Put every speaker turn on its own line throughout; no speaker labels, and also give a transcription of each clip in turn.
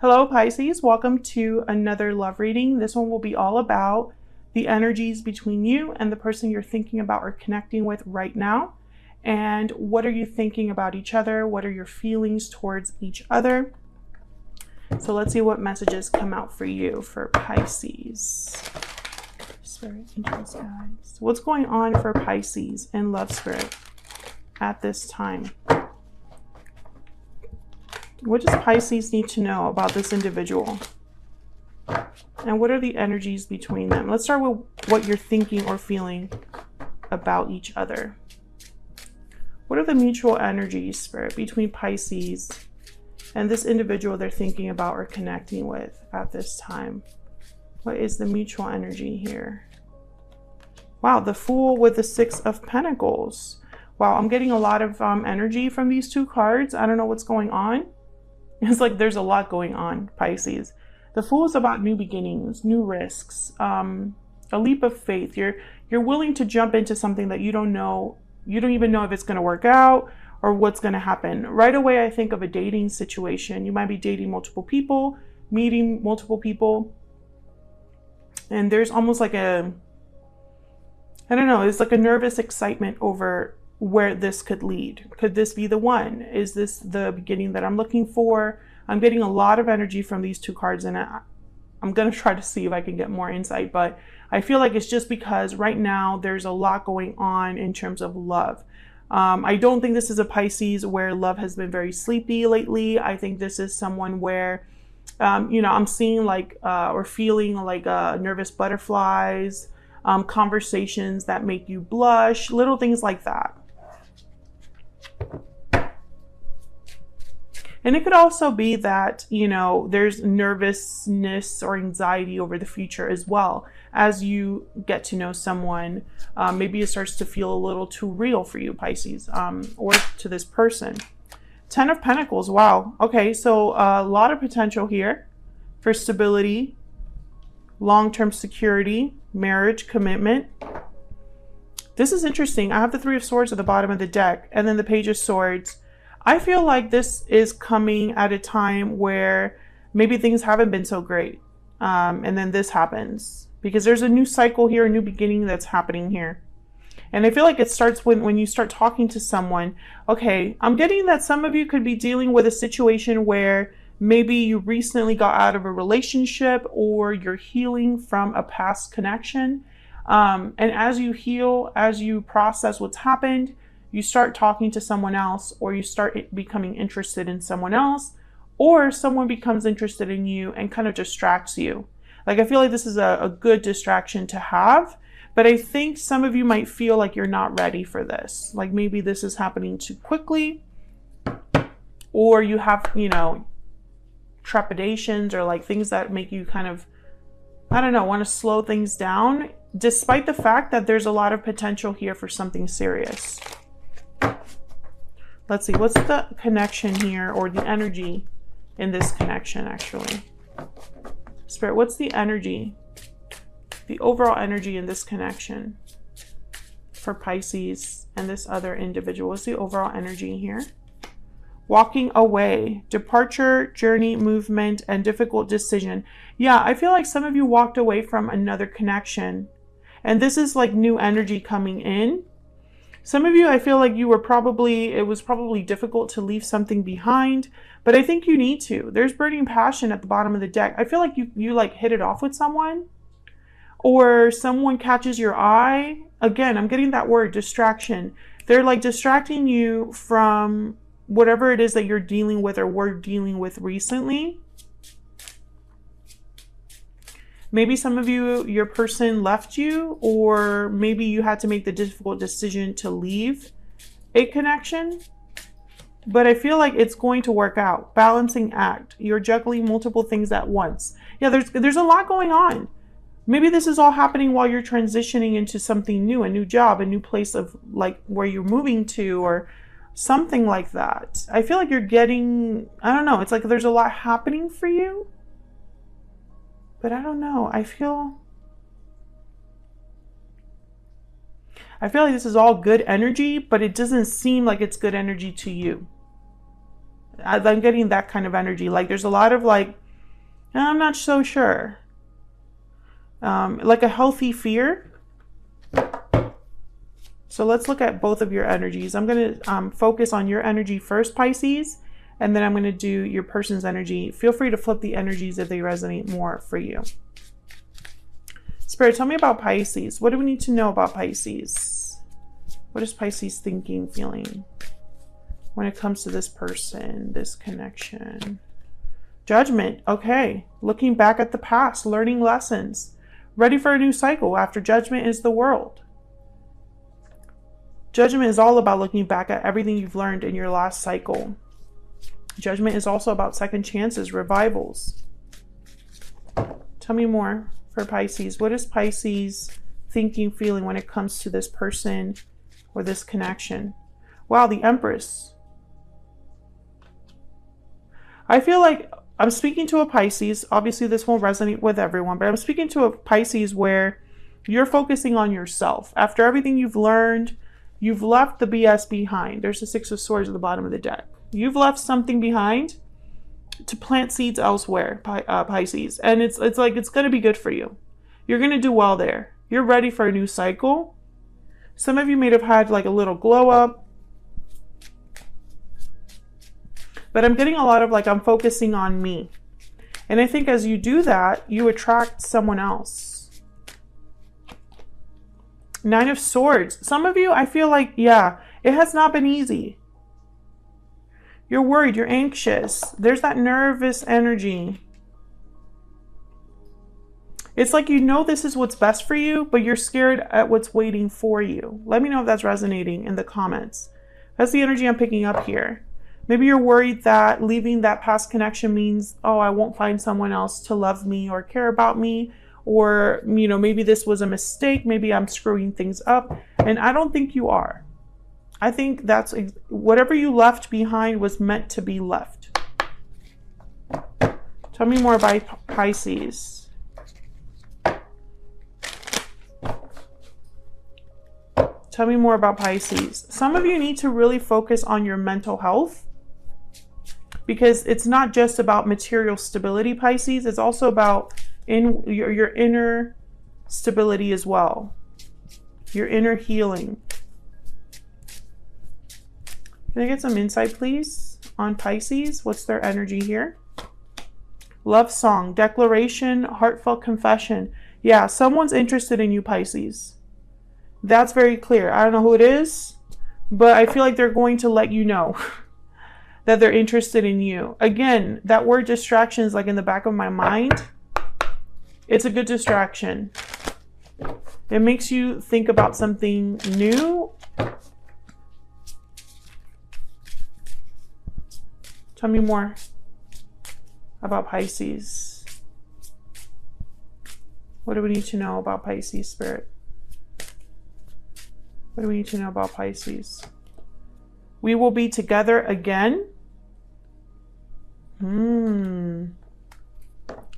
Hello, Pisces. Welcome to another love reading. This one will be all about the energies between you and the person you're thinking about or connecting with right now. And what are you thinking about each other? What are your feelings towards each other? So let's see what messages come out for you for Pisces. Spirit, angels, guides. What's going on for Pisces in love, spirit at this time? What does Pisces need to know about this individual? And what are the energies between them? Let's start with what you're thinking or feeling about each other. What are the mutual energies, spirit, between Pisces and this individual they're thinking about or connecting with at this time? What is the mutual energy here? Wow, the Fool with the Six of Pentacles. Wow, I'm getting a lot of energy from these two cards. I don't know what's going on. It's like there's a lot going on, Pisces. The Fool is about new beginnings, new risks, a leap of faith. You're willing to jump into something that you don't know. You don't even know if it's going to work out or what's going to happen. Right away, I think of a dating situation. You might be dating multiple people, meeting multiple people. And there's almost like I don't know, it's like a nervous excitement over where this could lead. Could this be the one? Is this the beginning that I'm looking for? I'm getting a lot of energy from these two cards, and I'm going to try to see if I can get more insight, but I feel like it's just because right now there's a lot going on in terms of love. I don't think this is a Pisces where love has been very sleepy lately. I think this is someone where, I'm seeing like, or feeling like nervous butterflies, conversations that make you blush, little things like that. And it could also be that, there's nervousness or anxiety over the future as well. As you get to know someone, maybe it starts to feel a little too real for you, Pisces, or to this person. 10 of Pentacles. Wow. Okay, so a lot of potential here for stability, long-term security, marriage, commitment. This is interesting. I have the Three of Swords at the bottom of the deck, and then the Page of Swords. I feel like this is coming at a time where maybe things haven't been so great. And then this happens because there's a new cycle here, a new beginning that's happening here. And I feel like it starts when you start talking to someone. Okay, I'm getting that some of you could be dealing with a situation where maybe you recently got out of a relationship or you're healing from a past connection. And as you heal, as you process what's happened, you start talking to someone else, or you start becoming interested in someone else, or someone becomes interested in you and kind of distracts you. Like, I feel like this is a good distraction to have, but I think some of you might feel like you're not ready for this. Like maybe this is happening too quickly, or you have, trepidations or like things that make you kind of, I don't know, want to slow things down, despite the fact that there's a lot of potential here for something serious. Let's see, what's the connection here, or the energy in this connection, actually? Spirit, what's the energy, the overall energy in this connection for Pisces and this other individual? What's the overall energy here? Walking away, departure, journey, movement, and difficult decision. Yeah, I feel like some of you walked away from another connection, and this is like new energy coming in. Some of you, I feel like it was probably difficult to leave something behind, but I think you need to. There's burning passion at the bottom of the deck. I feel like you like hit it off with someone, or someone catches your eye. Again, I'm getting that word, distraction. They're like distracting you from whatever it is that you're dealing with or were dealing with recently. Maybe some of you, your person left you, or maybe you had to make the difficult decision to leave a connection. But I feel like it's going to work out. Balancing act. You're juggling multiple things at once. Yeah, there's a lot going on. Maybe this is all happening while you're transitioning into something new, a new job, a new place of like where you're moving to, or something like that. I feel like you're getting, I don't know, it's like there's a lot happening for you. But I don't know. I feel like this is all good energy, but it doesn't seem like it's good energy to you. I'm getting that kind of energy. Like there's a lot of like And I'm not so sure. Like a healthy fear. So let's look at both of your energies. I'm going to focus on your energy first, Pisces, and then I'm going to do your person's energy. Feel free to flip the energies if they resonate more for you. Spirit, tell me about Pisces. What do we need to know about Pisces? What is Pisces thinking, feeling when it comes to this person, this connection? Judgment. Okay. Looking back at the past, learning lessons. Ready for a new cycle. After judgment is the world. Judgment is all about looking back at everything you've learned in your last cycle. Judgment is also about second chances, revivals. Tell me more for Pisces. What is Pisces thinking, feeling when it comes to this person or this connection? Wow, the Empress. I feel like I'm speaking to a Pisces. Obviously, this won't resonate with everyone, but I'm speaking to a Pisces where you're focusing on yourself. After everything you've learned, you've left the BS behind. There's the Six of Swords at the bottom of the deck. You've left something behind to plant seeds elsewhere, Pisces. And it's like, it's going to be good for you. You're going to do well there. You're ready for a new cycle. Some of you may have had like a little glow up. But I'm getting a lot of like, I'm focusing on me. And I think as you do that, you attract someone else. Nine of Swords. Some of you, I feel like, yeah, it has not been easy. You're worried, you're anxious. There's that nervous energy. It's like you know this is what's best for you, but you're scared at what's waiting for you. Let me know if that's resonating in the comments. That's the energy I'm picking up here. Maybe you're worried that leaving that past connection means, oh, I won't find someone else to love me or care about me. Or, you know, maybe this was a mistake. Maybe I'm screwing things up. And I don't think you are. I think that's whatever you left behind was meant to be left. Tell me more about Pisces. Tell me more about Pisces. Some of you need to really focus on your mental health. Because it's not just about material stability, Pisces. It's also about your inner stability as well. Your inner healing. Can I get some insight, please, on Pisces? What's their energy here? Love song, declaration, heartfelt confession. Yeah, someone's interested in you, Pisces. That's very clear. I don't know who it is, but I feel like they're going to let you know that they're interested in you. Again, that word distraction is like in the back of my mind. It's a good distraction. It makes you think about something new. Tell me more about Pisces. What do we need to know about Pisces, Spirit? What do we need to know about Pisces? We will be together again. And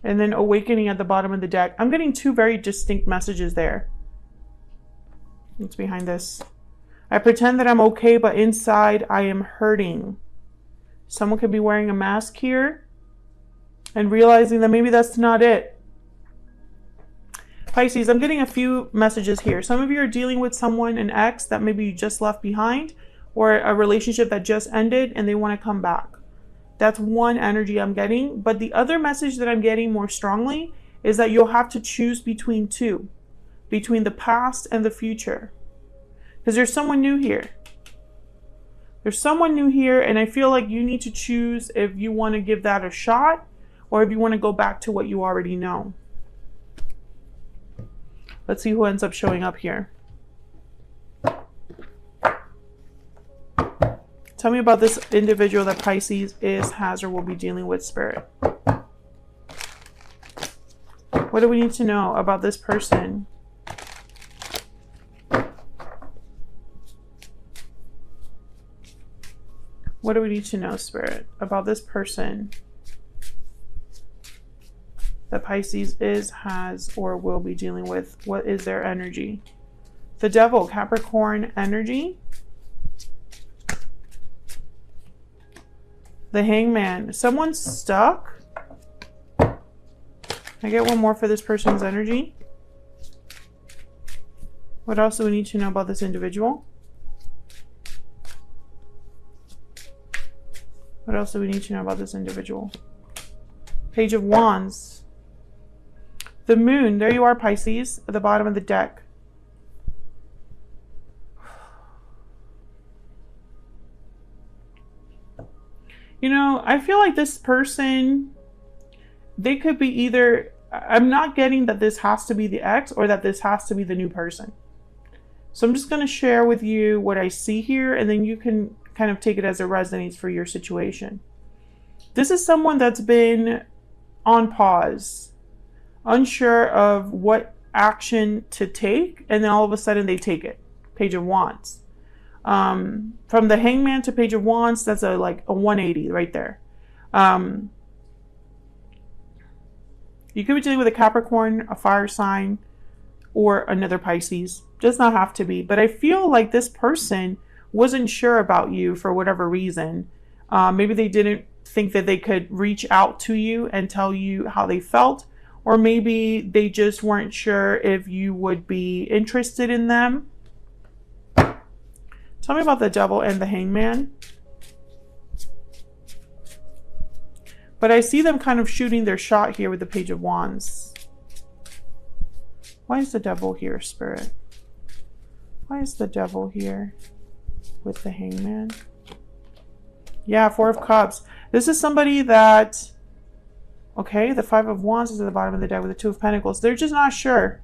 then awakening at the bottom of the deck. I'm getting two very distinct messages there. What's behind this? I pretend that I'm okay, but inside I am hurting. Someone could be wearing a mask here and realizing that maybe that's not it. Pisces, I'm getting a few messages here. Some of you are dealing with someone, an ex that maybe you just left behind, or a relationship that just ended and they want to come back. That's one energy I'm getting. But the other message that I'm getting more strongly is that you'll have to choose between two. Between the past and the future. Because there's someone new here. There's someone new here, and I feel like you need to choose if you want to give that a shot or if you want to go back to what you already know. Let's see who ends up showing up here. Tell me about this individual that Pisces is, has, or will be dealing with, Spirit. What do we need to know about this person? What do we need to know, Spirit, about this person that Pisces is, has, or will be dealing with? What is their energy? The Devil, Capricorn energy. The Hangman. Someone's stuck. I get one more for this person's energy. What else do we need to know about this individual? What else do we need to know about this individual? Page of Wands. The Moon. There you are, Pisces, at the bottom of the deck. You know, I feel like this person, they could be either, I'm not getting that this has to be the ex or that this has to be the new person. So I'm just going to share with you what I see here, and then you can kind of take it as it resonates for your situation. This is someone that's been on pause, unsure of what action to take, and then all of a sudden they take it. Page of Wands. From the Hangman to Page of Wands, that's like a 180 right there. You could be dealing with a Capricorn, a fire sign, or another Pisces. Does not have to be. But I feel like this person wasn't sure about you for whatever reason. Maybe they didn't think that they could reach out to you and tell you how they felt. Or maybe they just weren't sure if you would be interested in them. Tell me about the Devil and the Hangman. But I see them kind of shooting their shot here with the Page of Wands. Why is the Devil here, Spirit? Why is the Devil here with the Hangman? Yeah, Four of Cups. This is somebody that, okay, the Five of Wands is at the bottom of the deck with the Two of Pentacles. They're just not sure.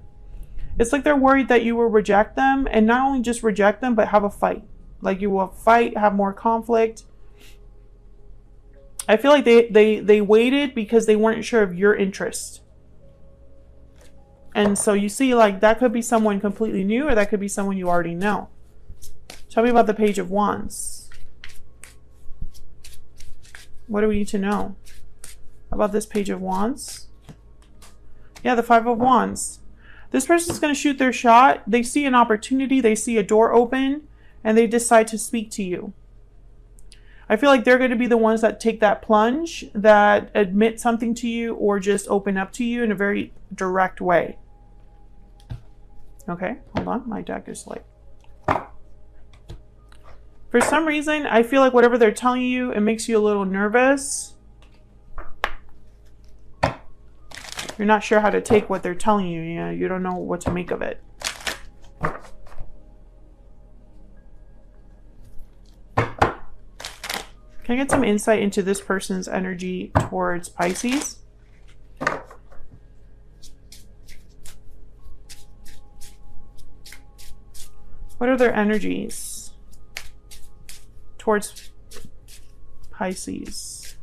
It's like they're worried that you will reject them, and not only just reject them, but have a fight. Like you will fight, have more conflict. I feel like they waited because they weren't sure of your interest. And so you see, like, that could be someone completely new, or that could be someone you already know. Tell me about the Page of Wands. What do we need to know about this Page of Wands? Yeah, the Five of Wands. This person's going to shoot their shot. They see an opportunity. They see a door open, and they decide to speak to you. I feel like they're going to be the ones that take that plunge, that admit something to you, or just open up to you in a very direct way. Okay, hold on. My deck is like... For some reason, I feel like whatever they're telling you, it makes you a little nervous. You're not sure how to take what they're telling you. You know, you don't know what to make of it. Can I get some insight into this person's energy towards Pisces? What are their energies towards Pisces?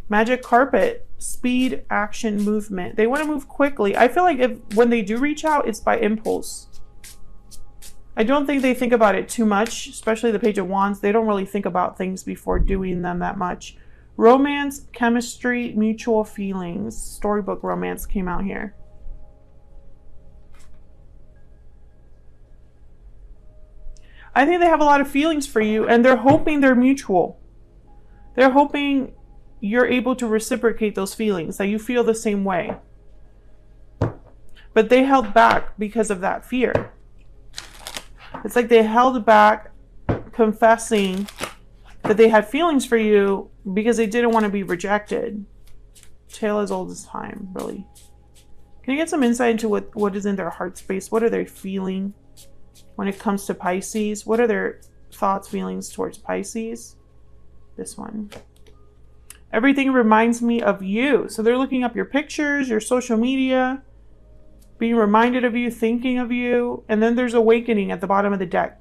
Magic carpet, speed, action, movement. They want to move quickly. I feel like when they do reach out, it's by impulse. I don't think they think about it too much, especially the Page of Wands. They don't really think about things before doing them that much. Romance, chemistry, mutual feelings. Storybook romance came out here. I think they have a lot of feelings for you, and they're hoping they're mutual. They're hoping you're able to reciprocate those feelings, that you feel the same way. But they held back because of that fear. It's like they held back confessing that they had feelings for you because they didn't want to be rejected. Tale as old as time, really. Can you get some insight into what is in their heart space? What are they feeling when it comes to Pisces? What are their thoughts, feelings towards Pisces? This one. Everything reminds me of you. So they're looking up your pictures, your social media, being reminded of you, thinking of you. And then there's awakening at the bottom of the deck.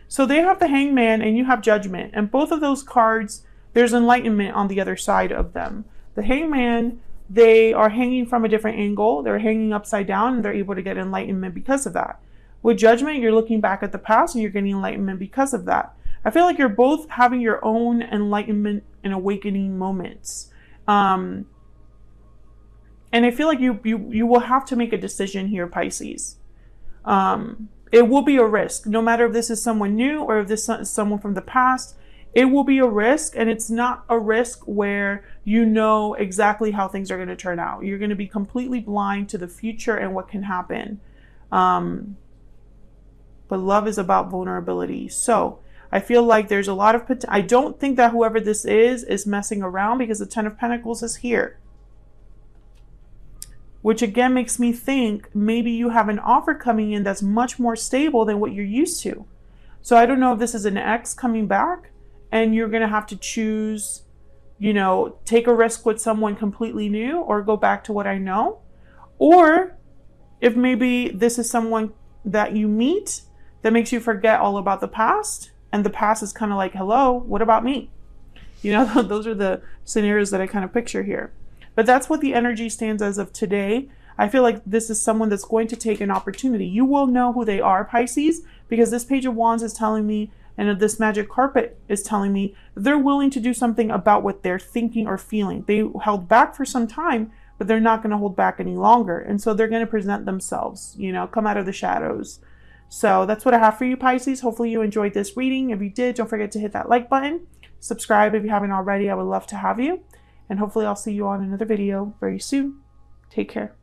So they have the Hangman and you have Judgment. And both of those cards, there's enlightenment on the other side of them. The Hangman, they are hanging from a different angle. They're hanging upside down, and they're able to get enlightenment because of that. With Judgment, you're looking back at the past and you're getting enlightenment because of that. I feel like you're both having your own enlightenment and awakening moments. And I feel like you will have to make a decision here, Pisces. It will be a risk. No matter if this is someone new or if this is someone from the past, It will be a risk, and it's not a risk where you know exactly how things are going to turn out. You're going to be completely blind to the future and what can happen. But love is about vulnerability. So I feel like there's a lot of potential. I don't think that whoever this is messing around, because the Ten of Pentacles is here. Which again makes me think maybe you have an offer coming in that's much more stable than what you're used to. So I don't know if this is an ex coming back and you're going to have to choose, you know, take a risk with someone completely new or go back to what I know. Or if maybe this is someone that you meet that makes you forget all about the past, and the past is kind of like, hello, what about me? You know, those are the scenarios that I kind of picture here. But that's what the energy stands as of today. I feel like this is someone that's going to take an opportunity. You will know who they are, Pisces, because this Page of Wands is telling me, and this Magic Carpet is telling me, they're willing to do something about what they're thinking or feeling. They held back for some time, but they're not going to hold back any longer. And so they're going to present themselves, you know, come out of the shadows. So that's what I have for you, Pisces. Hopefully you enjoyed this reading. If you did, don't forget to hit that like button. Subscribe if you haven't already. I would love to have you. And hopefully I'll see you on another video very soon. Take care.